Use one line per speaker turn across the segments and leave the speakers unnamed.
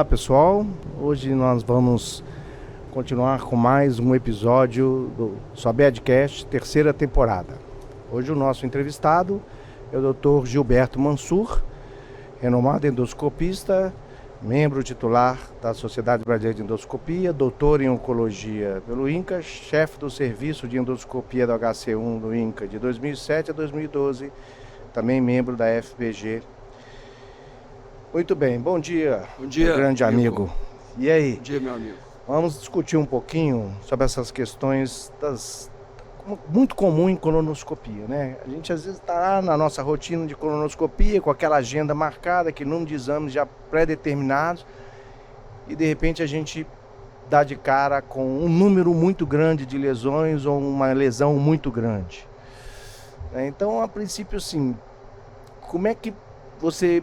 Olá pessoal, hoje nós vamos continuar com mais um episódio do Sobedcast, terceira temporada. Hoje o nosso entrevistado é o Dr. Gilberto Mansur, renomado endoscopista, membro titular da Sociedade Brasileira de Endoscopia, doutor em Oncologia pelo INCA, chefe do Serviço de Endoscopia do HC1 do INCA de 2007 a 2012, também membro da FPG. Muito bem, bom dia, meu grande amigo. E aí?
Bom dia, meu amigo.
Vamos discutir um pouquinho sobre essas questões muito comum em colonoscopia, né? A gente às vezes está na nossa rotina de colonoscopia, com aquela agenda marcada, aquele número de exames já pré-determinados, e de repente a gente dá de cara com um número muito grande de lesões ou uma lesão muito grande. Então, a princípio, assim, como é que você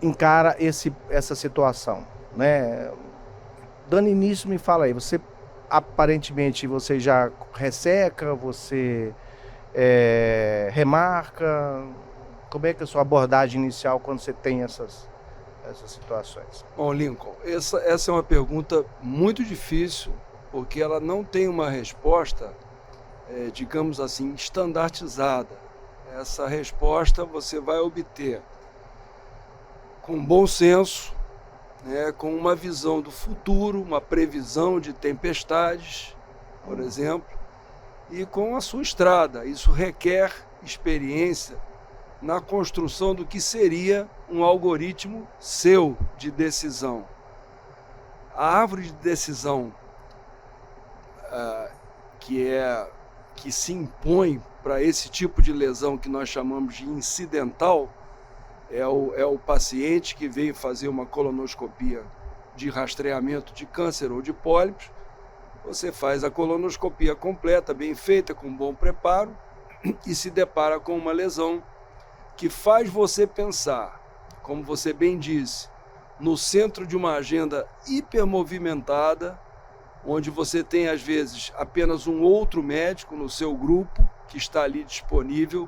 encara essa situação, né? Dando início, me fala aí, aparentemente você já resseca, você remarca, como é que é a sua abordagem inicial quando você tem essas situações?
Bom, Lincoln, essa é uma pergunta muito difícil, porque ela não tem uma resposta, digamos assim, estandartizada. Essa resposta você vai obter com bom senso, com uma visão do futuro, uma previsão de tempestades, por exemplo, e com a sua estrada. Isso requer experiência na construção do que seria um algoritmo seu de decisão. A árvore de decisão que se impõe para esse tipo de lesão que nós chamamos de incidental, é o paciente que veio fazer uma colonoscopia de rastreamento de câncer ou de pólipos. Você faz a colonoscopia completa, bem feita, com bom preparo, e se depara com uma lesão que faz você pensar, como você bem disse, no centro de uma agenda hipermovimentada, onde você tem, às vezes, apenas um outro médico no seu grupo que está ali disponível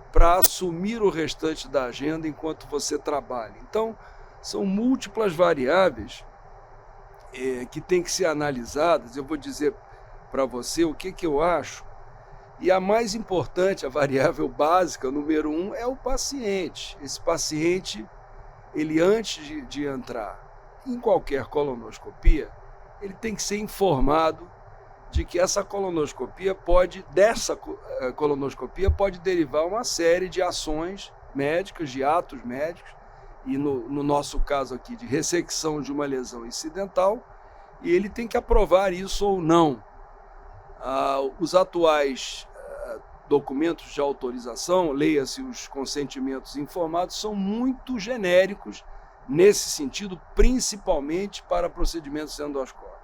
para assumir o restante da agenda enquanto você trabalha. Então, são múltiplas variáveis que têm que ser analisadas. Eu vou dizer para você o que eu acho. E a mais importante, a variável básica, número 1, é o paciente. Esse paciente, ele antes de entrar em qualquer colonoscopia, ele tem que ser informado de que dessa colonoscopia pode derivar uma série de ações médicas, de atos médicos, e no nosso caso aqui de ressecção de uma lesão incidental, e ele tem que aprovar isso ou não. Os atuais documentos de autorização, leia-se os consentimentos informados, são muito genéricos nesse sentido, principalmente para procedimentos endoscópicos.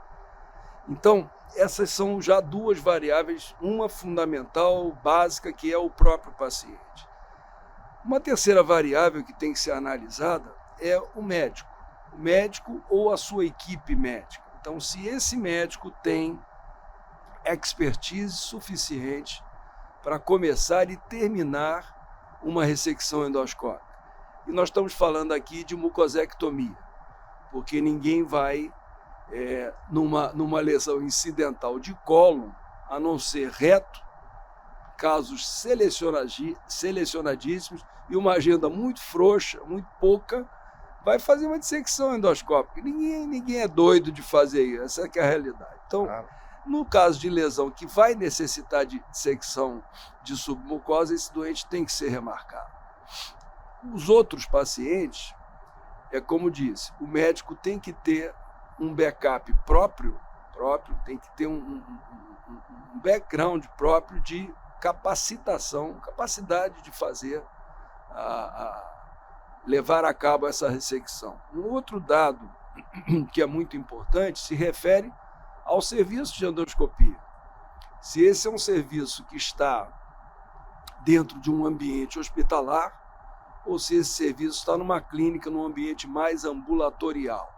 Então, essas são já duas variáveis, uma fundamental, básica, que é o próprio paciente. Uma terceira variável que tem que ser analisada é o médico ou a sua equipe médica. Então, se esse médico tem expertise suficiente para começar e terminar uma ressecção endoscópica. E nós estamos falando aqui de mucosectomia, porque ninguém vai numa lesão incidental de cólon, a não ser reto, casos selecionadíssimos e uma agenda muito frouxa, muito pouca, vai fazer uma dissecção endoscópica. Ninguém é doido de fazer isso, essa é a realidade. Então, no caso de lesão que vai necessitar de dissecção de submucosa, esse doente tem que ser remarcado. Os outros pacientes, como disse, o médico tem que ter um backup próprio, tem que ter um background próprio de capacitação, capacidade de fazer, levar a cabo essa ressecção. Um outro dado que é muito importante se refere ao serviço de endoscopia. Se esse é um serviço que está dentro de um ambiente hospitalar, ou se esse serviço está numa clínica, num ambiente mais ambulatorial.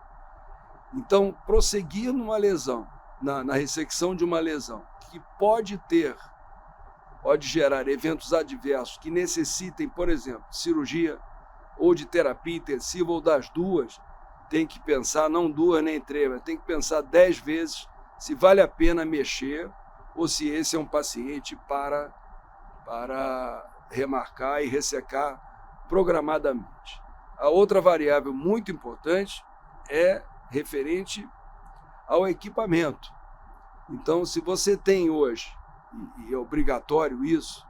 Então, prosseguir numa lesão, na ressecção de uma lesão, que pode gerar eventos adversos que necessitem, por exemplo, de cirurgia ou de terapia intensiva ou das duas, tem que pensar não 2 nem 3, mas tem que pensar 10 vezes se vale a pena mexer ou se esse é um paciente para remarcar e ressecar programadamente. A outra variável muito importante é referente ao equipamento. Então, se você tem hoje, e é obrigatório isso,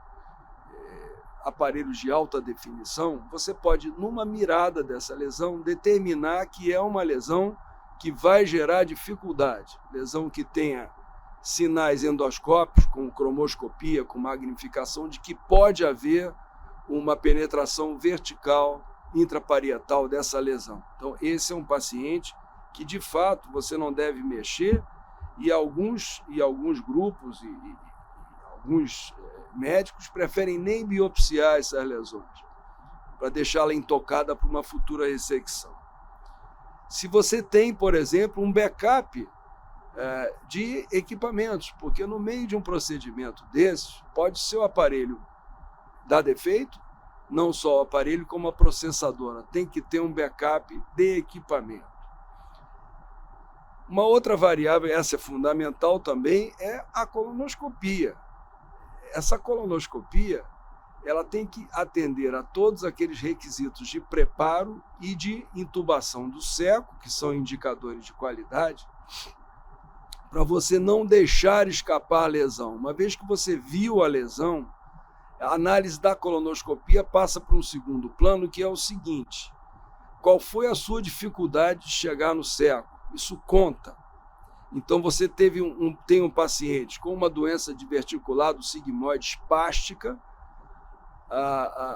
aparelhos de alta definição, você pode, numa mirada dessa lesão, determinar que é uma lesão que vai gerar dificuldade, lesão que tenha sinais endoscópicos, com cromoscopia, com magnificação, de que pode haver uma penetração vertical intraparietal dessa lesão. Então, esse é um paciente que, de fato, você não deve mexer, e alguns grupos e alguns médicos preferem nem biopsiar essas lesões, para deixá-la intocada para uma futura ressecção. Se você tem, por exemplo, um backup de equipamentos, porque no meio de um procedimento desse, pode ser o aparelho dar defeito, não só o aparelho, como a processadora. Tem que ter um backup de equipamento. Uma outra variável, essa é fundamental também, é a colonoscopia. Essa colonoscopia, ela tem que atender a todos aqueles requisitos de preparo e de intubação do seco, que são indicadores de qualidade, para você não deixar escapar a lesão. Uma vez que você viu a lesão, a análise da colonoscopia passa para um segundo plano, que é o seguinte: qual foi a sua dificuldade de chegar no seco? Isso conta. Então, você tem um paciente com uma doença diverticulado sigmoide espástica,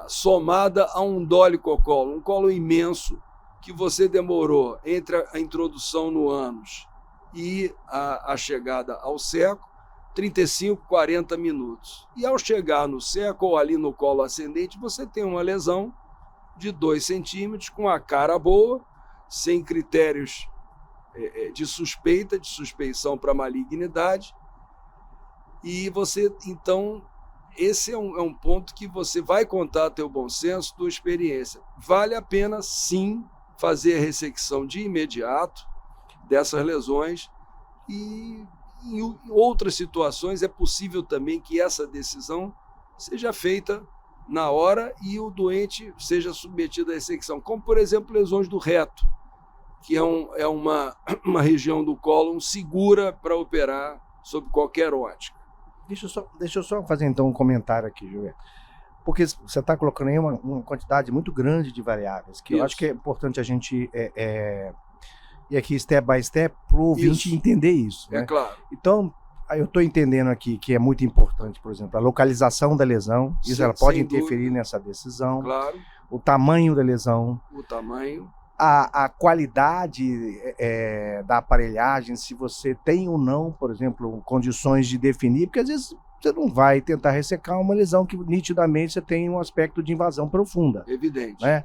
somada a um dolicocolo, um colo imenso, que você demorou entre a introdução no ânus e a chegada ao seco, 35, 40 minutos. E ao chegar no seco ou ali no colo ascendente, você tem uma lesão de 2 centímetros, com a cara boa, sem critérios de suspeita, de suspeição para malignidade. E você, então, esse é um ponto que você vai contar teu bom senso, tua experiência. Vale a pena, sim, fazer a ressecção de imediato dessas lesões, e em outras situações é possível também que essa decisão seja feita na hora e o doente seja submetido à ressecção, como, por exemplo, lesões do reto, que é uma região do cólon segura para operar sob qualquer ótica.
Deixa eu só fazer então um comentário aqui, Gilberto. Porque você está colocando aí uma quantidade muito grande de variáveis, que eu acho que é importante a gente ir aqui step by step para o ouvinte entender isso.
É, né? Claro.
Então, eu estou entendendo aqui que é muito importante, por exemplo, a localização da lesão, isso ela pode interferir nessa decisão.
Claro.
O tamanho da lesão.
O tamanho.
A qualidade da aparelhagem, se você tem ou não, por exemplo, condições de definir, porque às vezes você não vai tentar ressecar uma lesão que nitidamente você tem um aspecto de invasão profunda.
Evidente.
Né?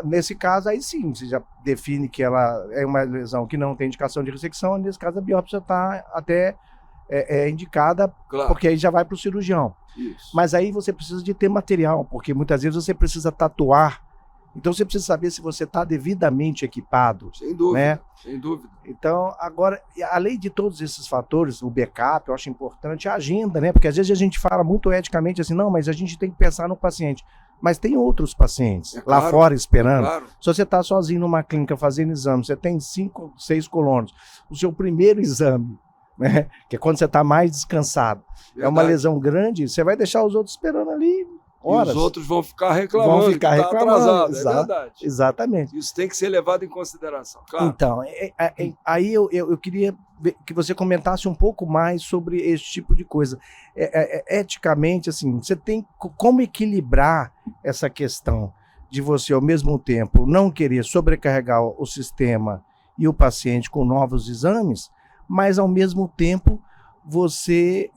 Nesse caso, aí sim, você já define que ela é uma lesão que não tem indicação de ressecção, nesse caso a biópsia está até indicada, claro, porque aí já vai para o cirurgião.
Isso.
Mas aí você precisa de ter material, porque muitas vezes você precisa tatuar. Então você precisa saber se você está devidamente equipado.
Sem dúvida,
né?
Sem dúvida.
Então, agora, além de todos esses fatores, o backup, eu acho importante, a agenda, né? Porque às vezes a gente fala muito eticamente assim, não, mas a gente tem que pensar no paciente. Mas tem outros pacientes lá fora esperando.
Claro.
Se você está sozinho numa clínica fazendo exame, você tem 5, 6 colonos, o seu primeiro exame, né? Que é quando você está mais descansado, é uma lesão grande, você vai deixar os outros esperando ali horas.
E os outros vão ficar reclamando, atrasado, é verdade.
Exatamente.
Isso tem que ser levado em consideração, claro.
Então, aí eu queria que você comentasse um pouco mais sobre esse tipo de coisa. Eticamente, assim, você tem como equilibrar essa questão de você, ao mesmo tempo, não querer sobrecarregar o sistema e o paciente com novos exames, mas, ao mesmo tempo, você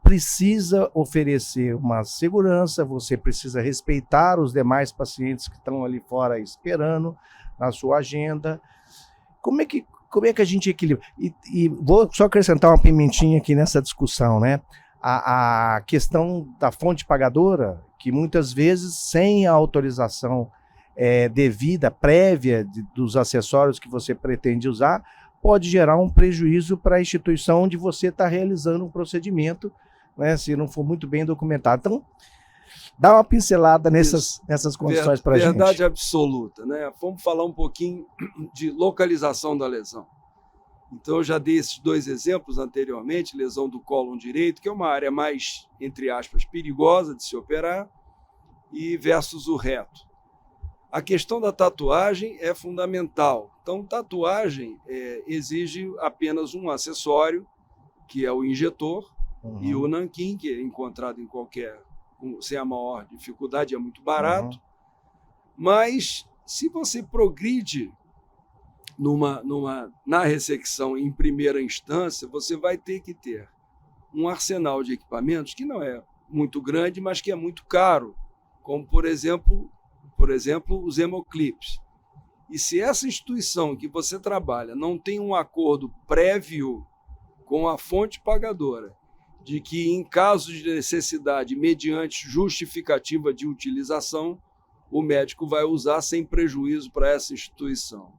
precisa oferecer uma segurança, você precisa respeitar os demais pacientes que estão ali fora esperando na sua agenda. Como é que a gente equilibra? E vou só acrescentar uma pimentinha aqui nessa discussão, né? A questão da fonte pagadora, que muitas vezes, sem a autorização devida, prévia dos acessórios que você pretende usar, pode gerar um prejuízo para a instituição onde você está realizando um procedimento, né, se não for muito bem documentado. Então, dá uma pincelada nessas condições para a gente.
Verdade absoluta, né? Vamos falar um pouquinho de localização da lesão. Então, eu já dei esses 2 exemplos anteriormente, lesão do cólon direito, que é uma área mais, entre aspas, perigosa de se operar, e versus o reto. A questão da tatuagem é fundamental. Então, tatuagem exige apenas um acessório, que é o injetor, e o nanquim, que é encontrado em qualquer, sem a maior dificuldade, é muito barato. Mas, se você progride na ressecção em primeira instância, você vai ter que ter um arsenal de equipamentos que não é muito grande, mas que é muito caro, como, por exemplo, os hemoclips. E se essa instituição que você trabalha não tem um acordo prévio com a fonte pagadora, de que, em caso de necessidade, mediante justificativa de utilização, o médico vai usar sem prejuízo para essa instituição.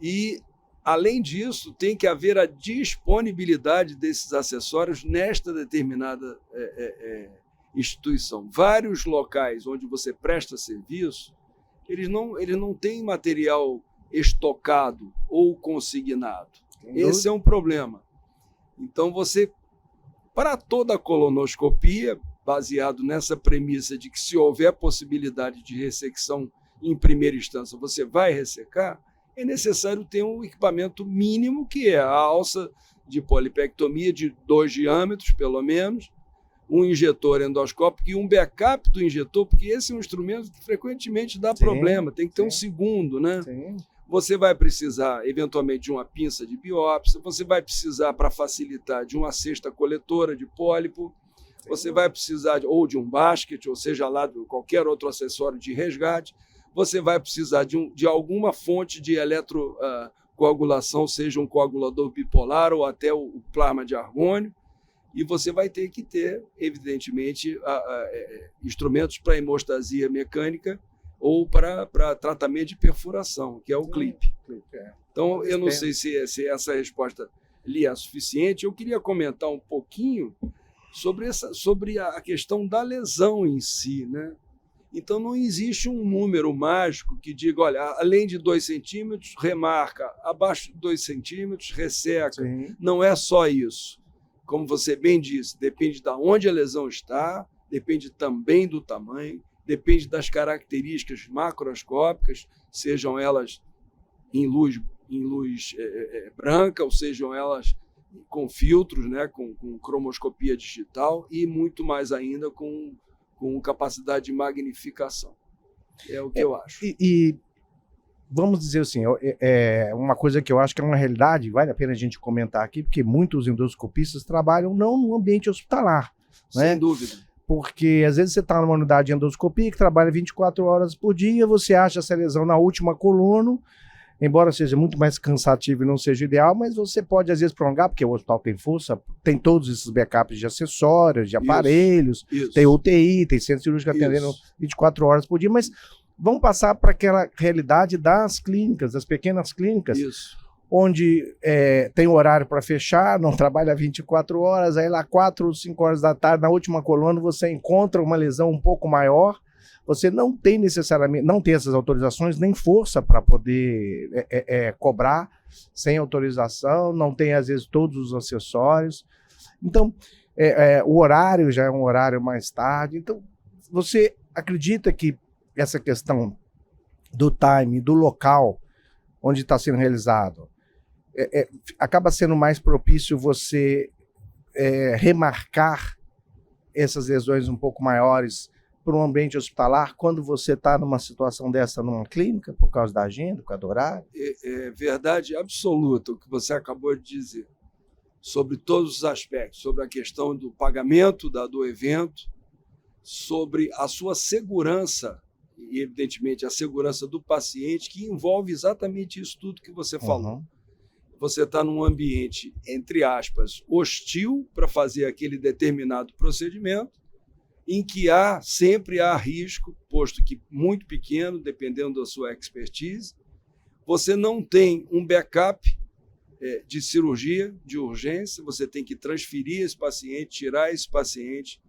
E, além disso, tem que haver a disponibilidade desses acessórios nesta determinada instituição. Vários locais onde você presta serviço, eles não têm material estocado ou consignado. Esse é um problema. Então, para toda a colonoscopia, baseado nessa premissa de que, se houver possibilidade de ressecção em primeira instância, você vai ressecar, é necessário ter um equipamento mínimo, que é a alça de polipectomia de 2 diâmetros, pelo menos, um injetor endoscópico e um backup do injetor, porque esse é um instrumento que frequentemente dá problema, tem que ter um segundo, né?
Sim.
Você vai precisar, eventualmente, de uma pinça de biópsia, você vai precisar, para facilitar, de uma cesta coletora de pólipo, você vai precisar ou de um basket, ou seja lá, de qualquer outro acessório de resgate, você vai precisar de alguma fonte de eletrocoagulação, seja um coagulador bipolar ou até o plasma de argônio, e você vai ter que ter, evidentemente, instrumentos para hemostasia mecânica ou para tratamento de perfuração, que é o clipe. Então, eu não sei se essa resposta lhe é suficiente. Eu queria comentar um pouquinho sobre a questão da lesão em si, né? Então, não existe um número mágico que diga, olha, além de 2 centímetros, remarca, abaixo de 2 centímetros, resseca.
Sim.
Não é só isso. Como você bem disse, depende de onde a lesão está, depende também do tamanho, depende das características macroscópicas, sejam elas em luz branca, ou sejam elas com filtros, né, com cromoscopia digital e muito mais ainda com capacidade de magnificação. É o que eu acho.
E vamos dizer assim, uma coisa que eu acho que é uma realidade, vale a pena a gente comentar aqui, porque muitos endoscopistas trabalham não no ambiente hospitalar. Né?
Sem dúvida.
Porque às vezes você está numa unidade de endoscopia que trabalha 24 horas por dia, você acha essa lesão na última coluna, embora seja muito mais cansativo e não seja ideal, mas você pode às vezes prolongar, porque o hospital tem força, tem todos esses backups de acessórios, de aparelhos, tem UTI, tem centro cirúrgico atendendo 24 horas por dia, mas vamos passar para aquela realidade das clínicas, das pequenas clínicas, onde tem horário para fechar, não trabalha 24 horas, aí lá 4 ou 5 horas da tarde, na última coluna, você encontra uma lesão um pouco maior, você não tem necessariamente, não tem essas autorizações, nem força para poder cobrar sem autorização, não tem às vezes todos os acessórios, então o horário já é um horário mais tarde, então você acredita que essa questão do time, do local onde está sendo realizado, acaba sendo mais propício você remarcar essas lesões um pouco maiores para um ambiente hospitalar quando você está numa situação dessa numa clínica, por causa da agenda, por causa do horário?
É verdade absoluta o que você acabou de dizer, sobre todos os aspectos, sobre a questão do pagamento do evento, sobre a sua segurança, e evidentemente a segurança do paciente, que envolve exatamente isso tudo que você falou. Você está num ambiente, entre aspas, hostil para fazer aquele determinado procedimento, em que sempre há risco, posto que muito pequeno, dependendo da sua expertise. Você não tem um backup de cirurgia, de urgência, você tem que transferir esse paciente, tirar esse paciente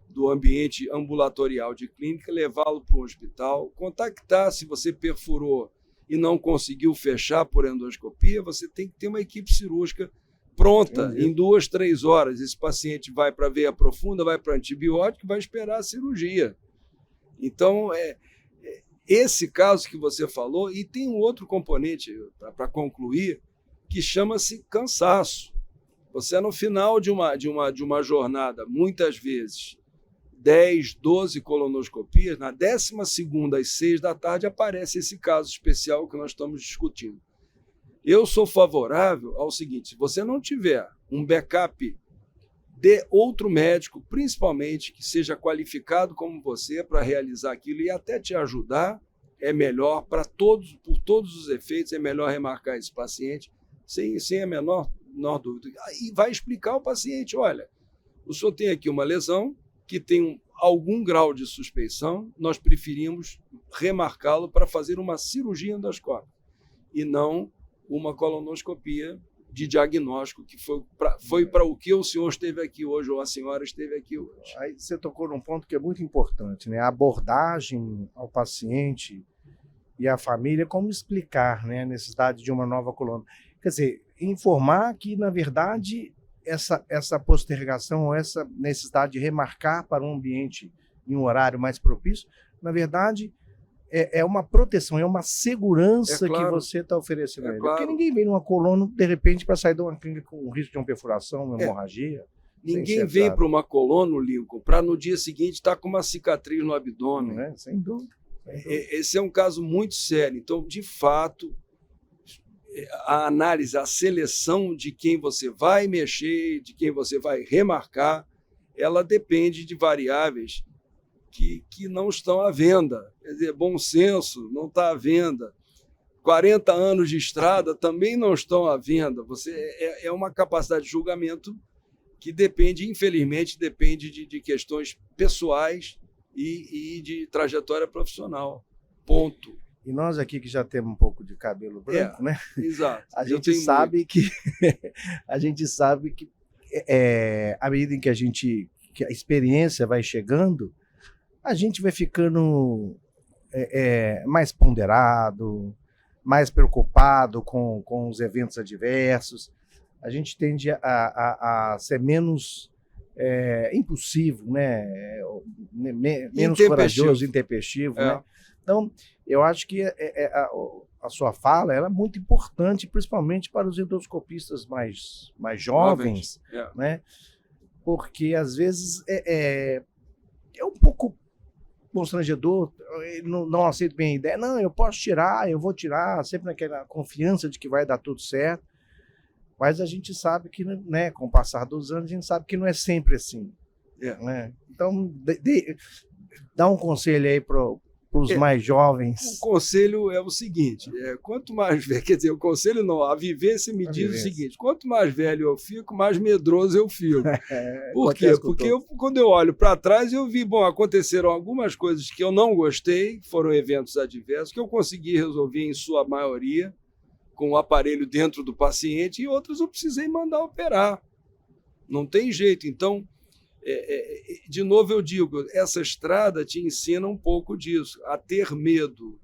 do ambiente ambulatorial de clínica, levá-lo para um hospital, contactar se você perfurou e não conseguiu fechar por endoscopia, você tem que ter uma equipe cirúrgica pronta em 2, 3 horas. Esse paciente vai para a veia profunda, vai para antibiótico, vai esperar a cirurgia. Então, esse caso que você falou, e tem um outro componente, para concluir, que chama-se cansaço. Você, no final de uma jornada, muitas vezes, 10, 12 colonoscopias, na 12ª às 6 da tarde aparece esse caso especial que nós estamos discutindo. Eu sou favorável ao seguinte: se você não tiver um backup de outro médico, principalmente que seja qualificado como você para realizar aquilo e até te ajudar, é melhor por todos os efeitos, é melhor remarcar esse paciente sem a menor dúvida. E vai explicar ao paciente: olha, o senhor tem aqui uma lesão que tem algum grau de suspeição, nós preferimos remarcá-lo para fazer uma cirurgia endoscópica e não uma colonoscopia de diagnóstico, que foi para o que o senhor esteve aqui hoje, ou a senhora esteve aqui hoje.
Aí você tocou num ponto que é muito importante, né? A abordagem ao paciente e à família, como explicar, né, a necessidade de uma nova coluna. Quer dizer, informar que, na verdade, essa postergação ou essa necessidade de remarcar para um ambiente em um horário mais propício, na verdade, é uma proteção, é uma segurança que você está oferecendo a ele.
Claro.
Porque ninguém vem numa coluna, de repente, para sair de uma clínica com risco de uma perfuração, uma hemorragia.
Ninguém vem para uma coluna, Lincoln, para no dia seguinte estar com uma cicatriz no abdômen.
Né? Sem dúvida.
Esse é um caso muito sério. Então, de fato, a análise, a seleção de quem você vai mexer, de quem você vai remarcar, ela depende de variáveis que não estão à venda. Quer dizer, bom senso não está à venda. 40 anos de estrada também não estão à venda. É uma capacidade de julgamento que depende, infelizmente, de questões pessoais e de trajetória profissional. Ponto.
E nós aqui que já temos um pouco de cabelo branco, né?
Exato.
A gente sabe que à medida em que a experiência vai chegando, a gente vai ficando mais ponderado, mais preocupado com os eventos adversos. A gente tende a ser menos impulsivo, né? Menos corajoso, intempestivo. Né? Então, eu acho que a sua fala ela é muito importante, principalmente para os endoscopistas mais jovens, né? Porque, às vezes, é um pouco constrangedor, não aceito bem a ideia. Não, eu posso tirar, eu vou tirar, sempre naquela confiança de que vai dar tudo certo. Mas a gente sabe que, né, com o passar dos anos, a gente sabe que não é sempre assim. Né? Então, dá um conselho aí para os mais jovens.
O conselho é o seguinte: quanto mais velho, quer dizer, o conselho não, a vivência me diz o seguinte: quanto mais velho eu fico, mais medroso eu fico. Por quê? Porque quando eu olho para trás, eu vi, aconteceram algumas coisas que eu não gostei, foram eventos adversos, que eu consegui resolver em sua maioria, com o aparelho dentro do paciente, e outras eu precisei mandar operar. Não tem jeito. Então, de novo eu digo, essa estrada te ensina um pouco disso, a ter medo.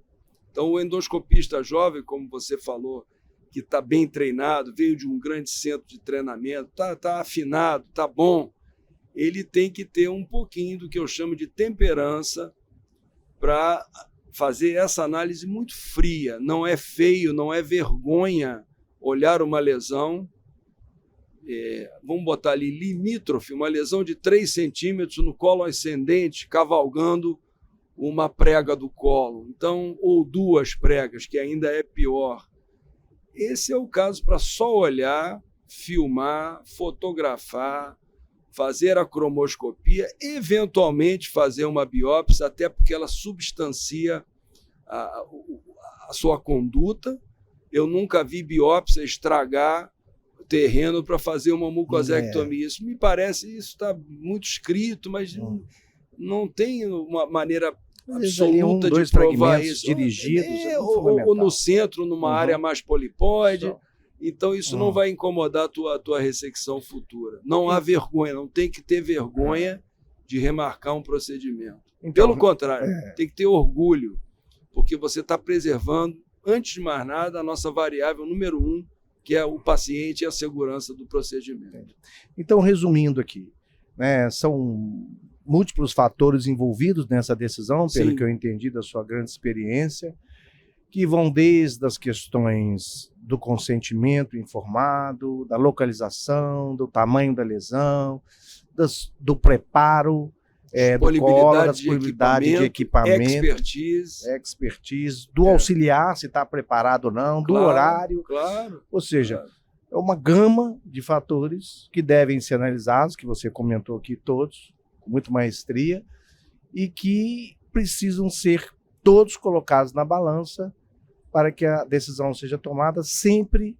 Então, o endoscopista jovem, como você falou, que está bem treinado, veio de um grande centro de treinamento, está afinado, está bom, ele tem que ter um pouquinho do que eu chamo de temperança para fazer essa análise muito fria. Não é feio, não é vergonha olhar uma lesão, vamos botar ali limítrofe, uma lesão de 3 centímetros no colo ascendente, cavalgando uma prega do colo, então, ou 2 pregas, que ainda é pior. Esse é o caso para só olhar, filmar, fotografar, fazer a cromoscopia, eventualmente fazer uma biópsia, até porque ela substancia a sua conduta. Eu nunca vi biópsia estragar terreno para fazer uma mucosectomia. Isso me parece, isso está muito escrito, mas não tem uma maneira
Às vezes ali
absoluta
dois
de provar
fragmentos
isso.
dirigidos. É muito
Ou
fundamental.
no centro, numa
Uhum.
área mais polipóide.
Só.
Então, isso não vai incomodar a tua ressecção futura. Não há vergonha, não tem que ter vergonha de remarcar um procedimento.
Então,
Pelo contrário, tem que ter orgulho, porque você está preservando, antes de mais nada, a nossa variável número 1, que é o paciente e a segurança do procedimento.
Então, resumindo aqui, né, são múltiplos fatores envolvidos nessa decisão, pelo
Sim.
que eu entendi da sua grande experiência, que vão desde as questões do consentimento informado, da localização, do tamanho da lesão, do preparo, do colo, da disponibilidade de equipamento, expertise, do auxiliar, se está preparado ou não, do horário.
Claro.
Ou seja, é uma gama de fatores que devem ser analisados, que você comentou aqui todos, com muita maestria, e que precisam ser todos colocados na balança para que a decisão seja tomada sempre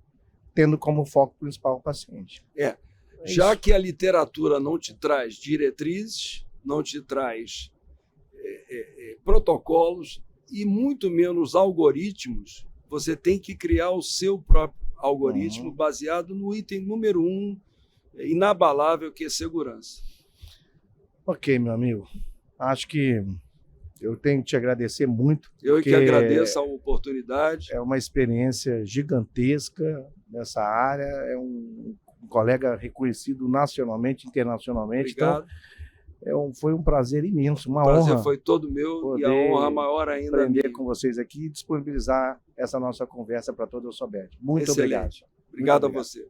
tendo como foco principal o paciente.
Já que a literatura não te traz diretrizes, não te traz protocolos e muito menos algoritmos, você tem que criar o seu próprio algoritmo baseado no item número 1, inabalável, que é segurança.
Ok, meu amigo. Acho que eu tenho que te agradecer muito.
Eu que agradeço a oportunidade.
É uma experiência gigantesca nessa área, é um colega reconhecido nacionalmente, internacionalmente.
Obrigado.
Então, foi um prazer imenso, uma honra.
O prazer foi todo meu e a honra maior ainda
aprender com vocês aqui e disponibilizar essa nossa conversa para toda a Sobed. Muito obrigado.
Obrigado a você.